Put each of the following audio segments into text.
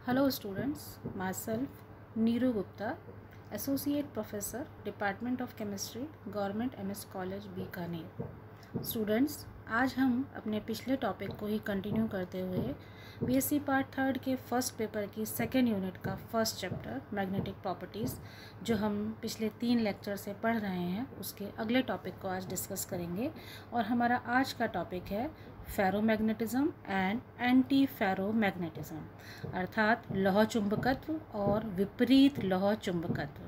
Hello students, myself Neeru Gupta, Associate Professor, Department of Chemistry, Government MS College Bikaner. Students, आज हम अपने पिछले topic को ही कंटिन्यू करते हुए बीएससी पार्ट थर्ड के फर्स्ट पेपर की सेकेंड यूनिट का फर्स्ट चैप्टर मैग्नेटिक प्रॉपर्टीज़ जो हम पिछले 3 लेक्चर से पढ़ रहे हैं उसके अगले टॉपिक को आज डिस्कस करेंगे। और हमारा आज का टॉपिक है फेरोमैग्नेटिज्म एंड एंटी फेरोमैग्नेटिज्म, अर्थात लौह चुंबकत्व और विपरीत लौह चुंबकत्व।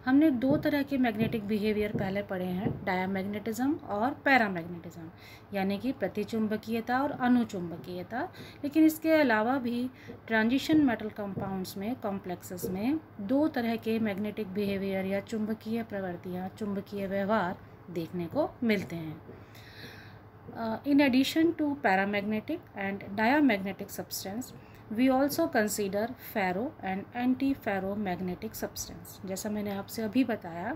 हमने 2 तरह के मैग्नेटिक बिहेवियर पहले पढ़े हैं, डायामैग्नेटिज्म और पैरामैग्नेटिज्म, यानी कि प्रतिचुंबकीयता और अनुचुंबकीयता। लेकिन इसके अलावा भी ट्रांजिशन मेटल कंपाउंड्स में, कॉम्प्लेक्सेस में 2 तरह के मैग्नेटिक बिहेवियर या चुंबकीय प्रवृत्तियाँ, चुंबकीय व्यवहार देखने को मिलते हैं। In addition to paramagnetic and diamagnetic substance, we also consider ferro and anti-ferromagnetic substance। जैसा मैंने आपसे अभी बताया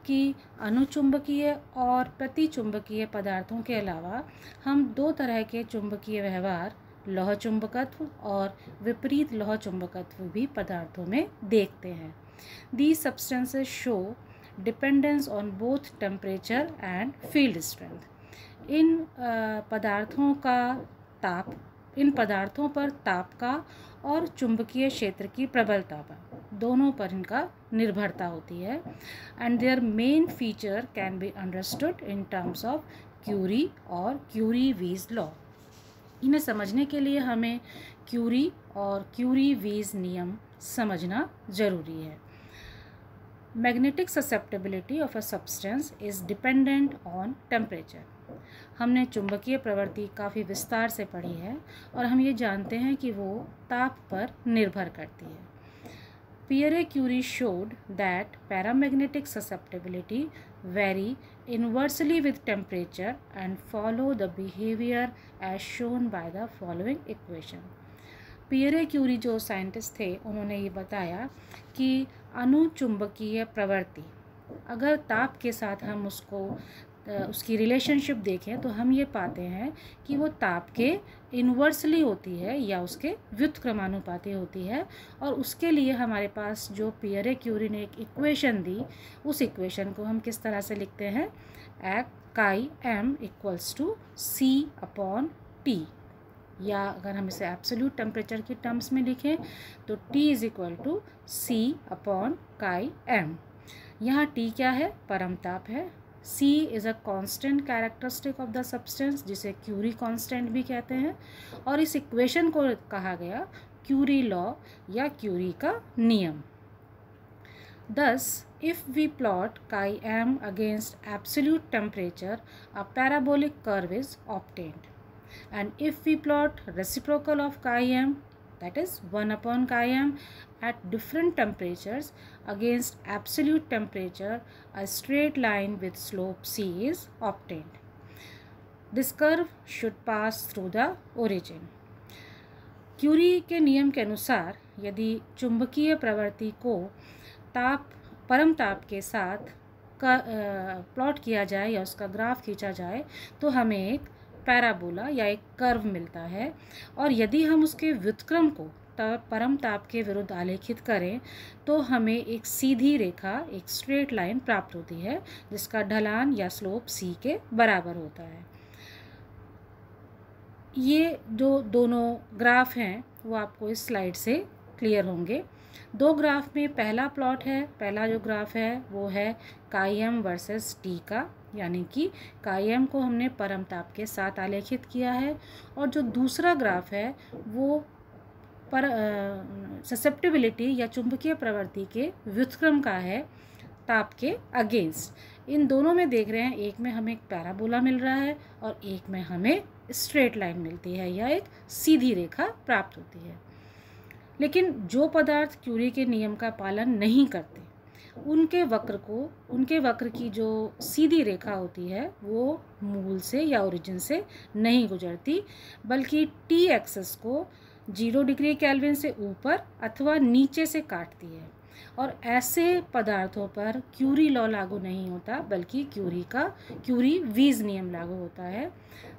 कि अनुचुंबकीय और प्रतिचुंबकीय पदार्थों के अलावा हम 2 तरह के चुंबकीय व्यवहार, लौह चुंबकत्व और विपरीत लौह चुंबकत्व भी पदार्थों में देखते हैं। These substances show dependence on both temperature and field strength। इन पदार्थों पर ताप का और चुंबकीय क्षेत्र की प्रबलता पर, दोनों पर इनका निर्भरता होती है। And their main feature can be understood in terms of Curie और क्यूरी-वीज लॉ। इन्हें समझने के लिए हमें क्यूरी और क्यूरी-वीज नियम समझना ज़रूरी है। Magnetic susceptibility of a substance is dependent on temperature. हमने चुंबकीय प्रवृत्ति काफ़ी विस्तार से पढ़ी है और हम ये जानते हैं कि वो ताप पर निर्भर करती है। Pierre Curie showed that paramagnetic susceptibility vary inversely with temperature and follow the behaviour as shown by the following equation. Pierre Curie जो साइंटिस्ट थे, उन्होंने ये बताया कि अनुचुंबकीय प्रवृत्ति, अगर ताप के साथ हम उसकी रिलेशनशिप देखें तो हम ये पाते हैं कि वो ताप के इन्वर्सली होती है या उसके व्युत्क्रमानुपाती होती है। और उसके लिए हमारे पास जो पियरे क्यूरी ने एक इक्वेशन दी, उस इक्वेशन को हम किस तरह से लिखते हैं, chi M equals to C upon T, या अगर हम इसे एब्सोल्यूट टेम्परेचर की टर्म्स में लिखें तो T is equal to C upon chi M. यहाँ T क्या है, परम ताप है। C is a constant characteristic of the substance, जिसे क्यूरी कांस्टेंट भी कहते हैं। और इस इक्वेशन को कहा गया क्यूरी लॉ या क्यूरी का नियम। Thus, if we plot chi m against absolute temperature, a parabolic curve is obtained. And if we plot reciprocal of chi m, that is 1 upon chi m, at different temperatures against absolute temperature, a straight line with slope c is obtained. This curve should pass through the origin. Curie के नियम के अनुसार यदि चुंबकीय प्रवृत्ति को परम ताप के साथ प्लॉट किया जाए या उसका ग्राफ खींचा जाए तो हमें एक पैराबोला या एक कर्व मिलता है। और यदि हम उसके व्युत्क्रम को परम ताप के विरुद्ध आलेखित करें तो हमें एक सीधी रेखा, एक स्ट्रेट लाइन प्राप्त होती है जिसका ढलान या स्लोप c के बराबर होता है। ये जो दोनों ग्राफ हैं वो आपको इस स्लाइड से क्लियर होंगे। 2 ग्राफ में पहला जो ग्राफ है वो है काई एम वर्सेस टी का, यानी कि काई एम को हमने परम ताप के साथ आलेखित किया है। और जो दूसरा ग्राफ है वो ससेप्टिबिलिटी या चुंबकीय प्रवृत्ति के व्युत्क्रम का है ताप के अगेंस्ट। इन दोनों में देख रहे हैं, एक में हमें एक पैराबोला मिल रहा है और एक में हमें स्ट्रेट लाइन मिलती है या एक सीधी रेखा प्राप्त होती है। लेकिन जो पदार्थ क्यूरी के नियम का पालन नहीं करते, उनके वक्र की जो सीधी रेखा होती है वो मूल से या ओरिजिन से नहीं गुजरती, बल्कि टी एक्सिस को 0 डिग्री केल्विन से ऊपर अथवा नीचे से काटती है। और ऐसे पदार्थों पर क्यूरी लॉ लागू नहीं होता, बल्कि क्यूरी-वीज नियम लागू होता है।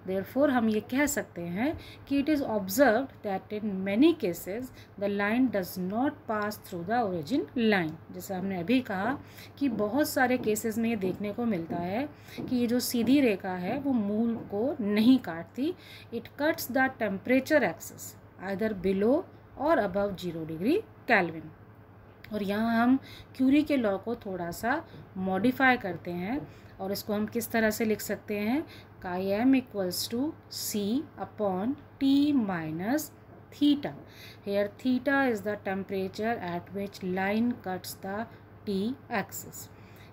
देयरफॉर हम ये कह सकते हैं कि it is observed that in many cases the line does not pass through the origin line. जैसे हमने अभी कहा कि बहुत सारे केसेस में ये देखने को मिलता है कि ये जो सीधी रेखा है वो मूल को नहीं काटती। It cuts the temperature axis either below और अबव 0 डिग्री केल्विन। और यहाँ हम क्यूरी के लॉ को थोड़ा सा मॉडिफाई करते हैं और इसको हम किस तरह से लिख सकते हैं, chi M equals to C upon T minus theta. Here theta is the temperature at which line cuts the T axis.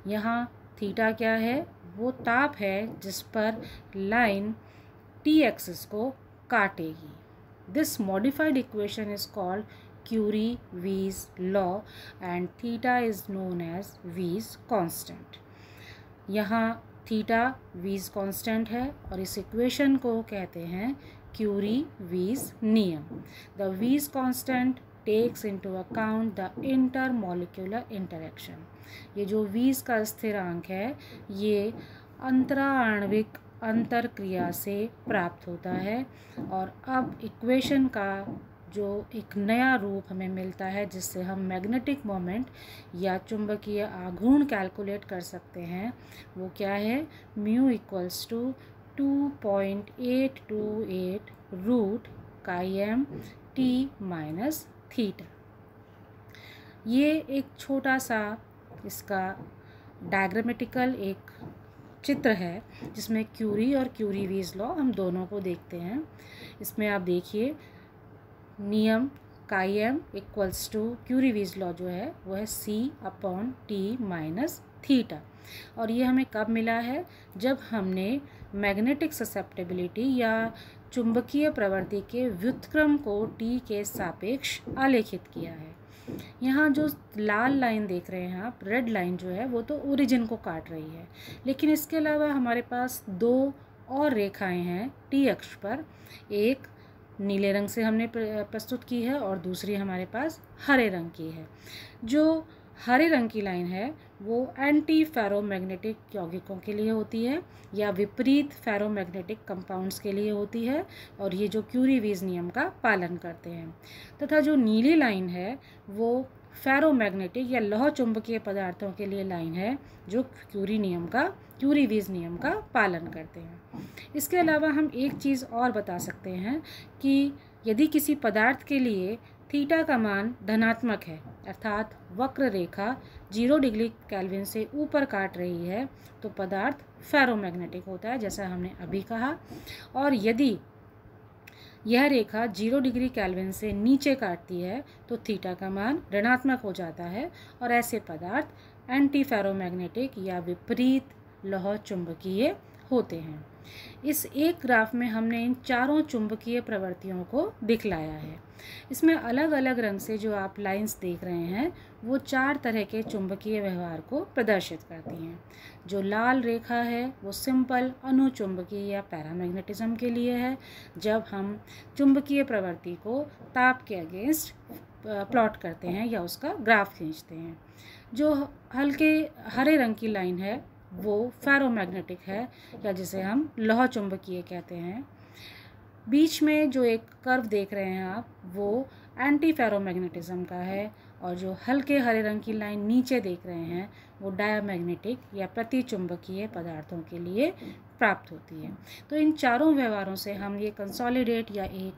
यहाँ थीटा क्या है, वो ताप है जिस पर लाइन टी एक्सिस को काटेगी। This modified equation is called Curie-Weiss law and theta is known as Weiss constant। यहाँ थीटा Weiss constant है और इस इक्वेशन को कहते हैं Curie-Weiss नियम। The Weiss constant takes into account the intermolecular interaction। ये जो Weiss का स्थिरांक है ये अंतराण्विक अंतरक्रिया से प्राप्त होता है। और अब इक्वेशन का जो एक नया रूप हमें मिलता है जिससे हम मैग्नेटिक मोमेंट या चुंबकीय आघूर्ण कैलकुलेट कर सकते हैं, वो क्या है, mu equals to 2.828 root chi M T minus theta. ये एक छोटा सा इसका डायग्रामेटिकल एक चित्र है जिसमें क्यूरी और क्यूरी-वीज लॉ हम दोनों को देखते हैं। इसमें आप देखिए नियम chi M equals to Curie Weiss law जो है वो है C upon T minus theta. और ये हमें कब मिला है, जब हमने मैग्नेटिक ससेप्टेबिलिटी या चुंबकीय प्रवृत्ति के व्युत्क्रम को टी के सापेक्ष आलेखित किया है। यहाँ जो लाल लाइन देख रहे हैं आप, रेड लाइन जो है वो तो ओरिजिन को काट रही है, लेकिन इसके अलावा हमारे पास दो और रेखाएं हैं टी अक्ष पर। एक नीले रंग से हमने प्रस्तुत की है और दूसरी हमारे पास हरे रंग की है। जो हरे रंग की लाइन है वो एंटी फेरोमैग्नेटिक यौगिकों के लिए होती है या विपरीत फेरोमैग्नेटिक कंपाउंड्स के लिए होती है और ये जो क्यूरी-वीज नियम का पालन करते हैं। तथा जो नीली लाइन है वो फेरोमैग्नेटिक या लौह चुंबकीय पदार्थों के लिए लाइन है जो क्यूरी-वीज नियम का पालन करते हैं। इसके अलावा हम एक चीज़ और बता सकते हैं कि यदि किसी पदार्थ के लिए थीटा का मान धनात्मक है, अर्थात वक्र रेखा 0 डिग्री केल्विन से ऊपर काट रही है, तो पदार्थ फेरोमैग्नेटिक होता है, जैसा हमने अभी कहा। और यदि यह रेखा 0 डिग्री केल्विन से नीचे काटती है तो थीटा का मान ऋणात्मक हो जाता है और ऐसे पदार्थ एंटी फेरोमैग्नेटिक या विपरीत लौह चुंबकीय होते हैं। इस एक ग्राफ में हमने इन चारों चुंबकीय प्रवृत्तियों को दिखलाया है। इसमें अलग अलग रंग से जो आप लाइंस देख रहे हैं वो 4 तरह के चुंबकीय व्यवहार को प्रदर्शित करती हैं। जो लाल रेखा है वो सिंपल अनुचुंबकीय या पैरामैग्नेटिज्म के लिए है, जब हम चुंबकीय प्रवृत्ति को ताप के अगेंस्ट प्लॉट करते हैं या उसका ग्राफ खींचते हैं। जो हल्के हरे रंग की लाइन है वो फेरोमैग्नेटिक है या जिसे हम लौह चुंबकीय कहते हैं। बीच में जो एक कर्व देख रहे हैं आप वो एंटी फेरोमैग्नेटिज्म का है और जो हल्के हरे रंग की लाइन नीचे देख रहे हैं वो डायमैग्नेटिक या प्रतिचुंबकीय पदार्थों के लिए प्राप्त होती है। तो इन चारों व्यवहारों से हम ये कंसोलिडेट या एक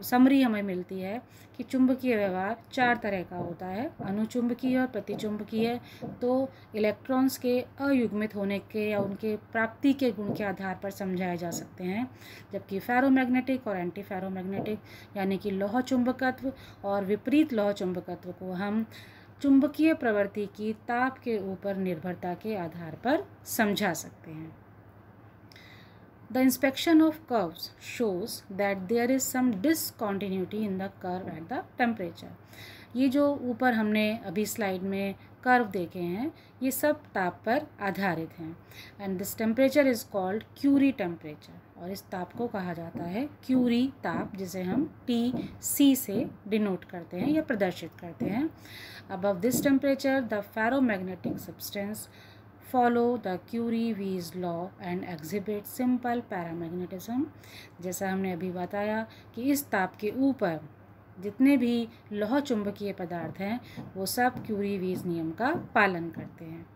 समरी हमें मिलती है कि चुंबकीय व्यवहार 4 तरह का होता है, अनुचुंबकीय और प्रतिचुंबकीय। तो इलेक्ट्रॉन्स के अयुग्मित होने के या उनके प्राप्ति के गुण के आधार पर समझाए जा सकते हैं, जबकि फेरोमैग्नेटिक और एंटी फेरोमैग्नेटिक यानी कि लौह चुंबकत्व और विपरीत लौह चुंबकत्व को हम चुंबकीय प्रवृत्ति की ताप के ऊपर निर्भरता के आधार पर समझा सकते हैं। The inspection of curves shows that there is some discontinuity in the curve at the temperature। ये जो ऊपर हमने अभी स्लाइड में कर्व देखे हैं ये सब ताप पर आधारित हैं and this temperature is called Curie temperature. और इस ताप को कहा जाता है क्यूरी ताप, जिसे हम TC से डिनोट करते हैं या प्रदर्शित करते हैं। Above this temperature the ferromagnetic substance follow the Curie-Weiss law and exhibit simple paramagnetism। जैसा हमने अभी बताया कि इस ताप के ऊपर जितने भी लौह चुंबकीय पदार्थ हैं वो सब क्यूरी-वीज नियम का पालन करते हैं।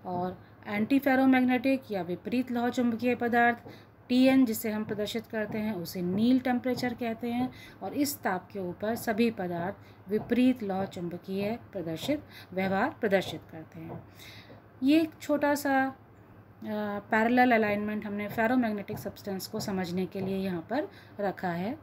और एंटी फेरोमैग्नेटिक या विपरीत लौह चुंबकीय पदार्थ Tn जिसे हम प्रदर्शित करते हैं उसे नील टेम्परेचर कहते हैं, और इस ताप के ऊपर सभी पदार्थ विपरीत लौह चुंबकीय व्यवहार प्रदर्शित करते हैं। ये एक छोटा सा पैरेलल अलाइनमेंट हमने फेरोमैग्नेटिक सब्सटेंस को समझने के लिए यहाँ पर रखा है।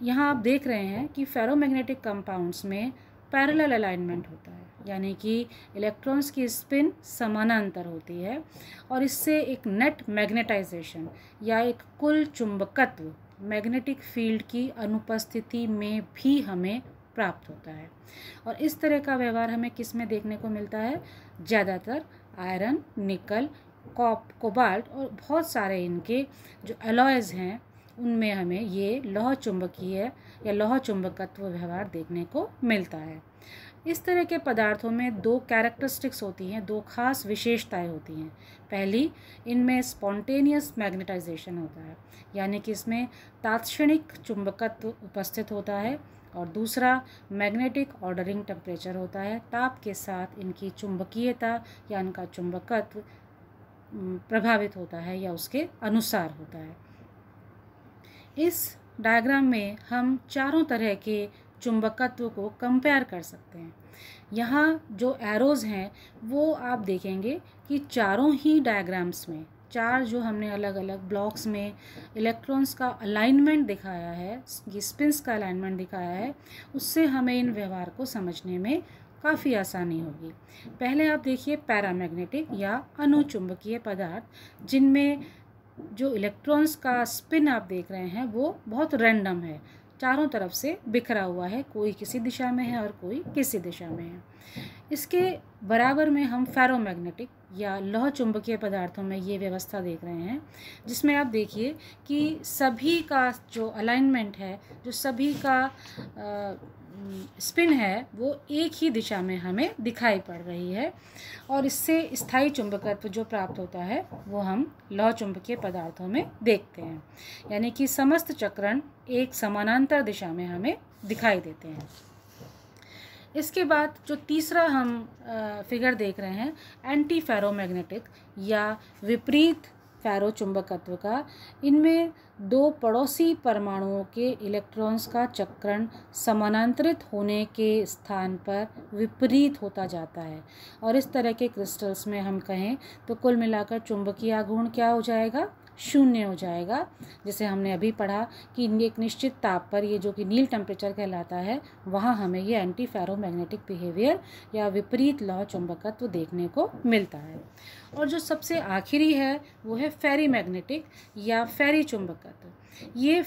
यहाँ आप देख रहे हैं कि फेरोमैग्नेटिक कंपाउंड्स में पैरेलल अलाइनमेंट होता है, यानी कि इलेक्ट्रॉन्स की स्पिन समानांतर होती है, और इससे एक नेट मैग्नेटाइजेशन या एक कुल चुंबकत्व मैग्नेटिक फील्ड की अनुपस्थिति में भी हमें प्राप्त होता है। और इस तरह का व्यवहार हमें किस में देखने को मिलता है? ज़्यादातर आयरन, निकल, कोबाल्ट और बहुत सारे इनके जो अलॉयज़ हैं उनमें हमें ये लौह चुंबकीय या लौह चुंबकत्व व्यवहार देखने को मिलता है। इस तरह के पदार्थों में दो कैरेक्टरिस्टिक्स होती हैं, दो खास विशेषताएं होती हैं। पहली, इनमें स्पॉन्टेनियस मैग्नेटाइजेशन होता है, यानी कि इसमें तात्क्षणिक चुंबकत्व उपस्थित होता है, और दूसरा मैग्नेटिक ऑर्डरिंग टेम्परेचर होता है। ताप के साथ इनकी चुंबकीयता या इनका चुंबकत्व प्रभावित होता है या उसके अनुसार होता है। इस डायग्राम में हम चारों तरह के चुंबकत्व को कंपेयर कर सकते हैं। यहाँ जो एरोज़ हैं वो आप देखेंगे कि चारों ही डायग्राम्स में, चार जो हमने अलग अलग ब्लॉक्स में इलेक्ट्रॉन्स का अलाइनमेंट दिखाया है, स्पिन्स का अलाइनमेंट दिखाया है, उससे हमें इन व्यवहार को समझने में काफ़ी आसानी होगी। पहले आप देखिए पैरामैग्नेटिक या अनुचुंबकीय पदार्थ, जिनमें जो इलेक्ट्रॉन्स का स्पिन आप देख रहे हैं वो बहुत रैंडम है, चारों तरफ से बिखरा हुआ है, कोई किसी दिशा में है और कोई किसी दिशा में है। इसके बराबर में हम फेरोमैग्नेटिक या लौह चुंबकीय पदार्थों में ये व्यवस्था देख रहे हैं, जिसमें आप देखिए कि सभी का जो अलाइनमेंट है, जो सभी का स्पिन है, वो एक ही दिशा में हमें दिखाई पड़ रही है, और इससे स्थायी चुंबकत्व जो प्राप्त होता है वो हम लौह चुंबकीय पदार्थों में देखते हैं, यानी कि समस्त चक्रण एक समानांतर दिशा में हमें दिखाई देते हैं। इसके बाद जो तीसरा हम फिगर देख रहे हैं एंटी फेरोमैग्नेटिक या विपरीत फेरो चुंबकत्व का, इनमें दो पड़ोसी परमाणुओं के इलेक्ट्रॉन्स का चक्रण समानांतरित होने के स्थान पर विपरीत होता जाता है, और इस तरह के क्रिस्टल्स में हम कहें तो कुल मिलाकर चुंबकीय आघूर्ण क्या हो जाएगा? शून्य हो जाएगा। जैसे हमने अभी पढ़ा कि एक निश्चित ताप पर, ये जो कि नील टेम्परेचर कहलाता है, वहाँ हमें ये एंटी फेरोमैग्नेटिक बिहेवियर या विपरीत लौह चुंबकत्व देखने को मिलता है। और जो सबसे आखिरी है वो है फेरीमैग्नेटिक या फेरी चुंबकत्व। ये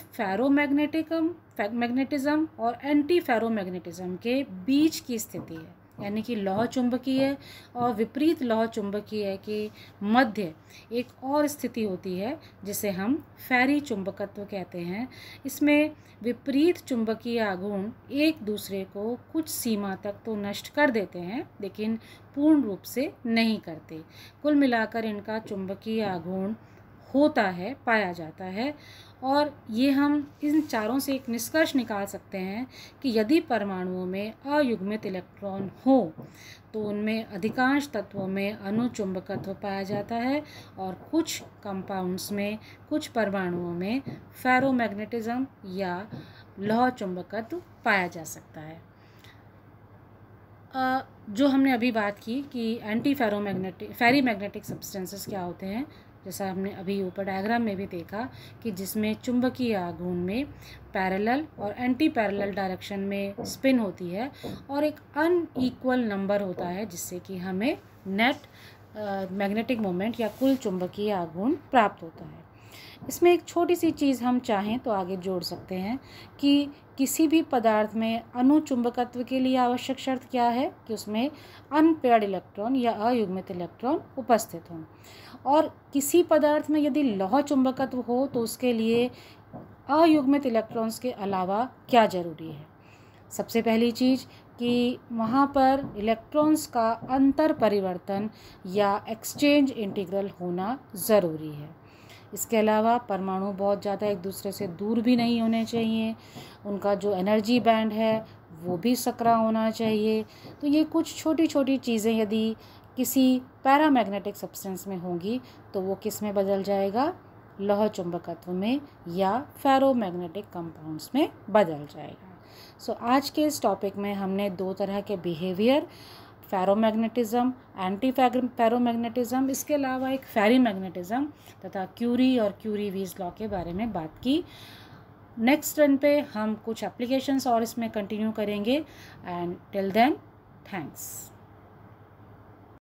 मैग्नेटिज्म और एंटी फेरोमैग्नेटिज्म के बीच की स्थिति है, यानी कि लौह चुंबकीय और विपरीत लौह चुंबकीय के मध्य एक और स्थिति होती है जिसे हम फेरी चुंबकत्व कहते हैं। इसमें विपरीत चुंबकीय आघूर्ण एक दूसरे को कुछ सीमा तक तो नष्ट कर देते हैं, लेकिन पूर्ण रूप से नहीं करते। कुल मिलाकर इनका चुंबकीय आघूर्ण होता है, पाया जाता है, और ये हम इन चारों से एक निष्कर्ष निकाल सकते हैं कि यदि परमाणुओं में अयुग्मित इलेक्ट्रॉन हो तो उनमें अधिकांश तत्वों में अनुचुंबकत्व पाया जाता है, और कुछ कंपाउंड्स में, कुछ परमाणुओं में फेरोमैग्नेटिज्म या लौह चुंबकत्व पाया जा सकता है। जो हमने अभी बात की कि एंटी फेरीमैग्नेटिक सब्सटेंसेस क्या होते हैं, जैसा हमने अभी ऊपर डायग्राम में भी देखा कि जिसमें चुंबकीय आघूर्ण में पैरेलल और एंटी पैरेलल डायरेक्शन में स्पिन होती है, और एक अनइक्वल नंबर होता है जिससे कि हमें नेट मैग्नेटिक मोमेंट या कुल चुंबकीय आघूर्ण प्राप्त होता है। इसमें एक छोटी सी चीज़ हम चाहें तो आगे जोड़ सकते हैं कि किसी भी पदार्थ में अनुचुंबकत्व के लिए आवश्यक शर्त क्या है कि उसमें अनपेयर्ड इलेक्ट्रॉन या अयुग्मित इलेक्ट्रॉन उपस्थित हों, और किसी पदार्थ में यदि लौह चुंबकत्व हो तो उसके लिए अयुग्मित इलेक्ट्रॉन्स के अलावा क्या जरूरी है? सबसे पहली चीज़ कि वहाँ पर इलेक्ट्रॉन्स का अंतर परिवर्तन या एक्सचेंज इंटीग्रल होना ज़रूरी है। इसके अलावा परमाणु बहुत ज़्यादा एक दूसरे से दूर भी नहीं होने चाहिए, उनका जो एनर्जी बैंड है वो भी सकरा होना चाहिए। तो ये कुछ छोटी छोटी चीज़ें यदि किसी पैरामैग्नेटिक सब्सटेंस में होंगी तो वो किस में बदल जाएगा, लौह चुंबकत्व में या फेरोमैग्नेटिक कंपाउंड्स में बदल जाएगा। सो आज के इस टॉपिक में हमने दो तरह के बिहेवियर, फेरोमैग्नेटिज्म, एंटी फेरोमैग्नेटिज्म, इसके अलावा एक फेरीमैग्नेटिज्म तथा क्यूरी और क्यूरी-वीज लॉ के बारे में बात की। नेक्स्ट रन पे हम कुछ एप्लीकेशंस और इसमें कंटिन्यू करेंगे। And till then thanks.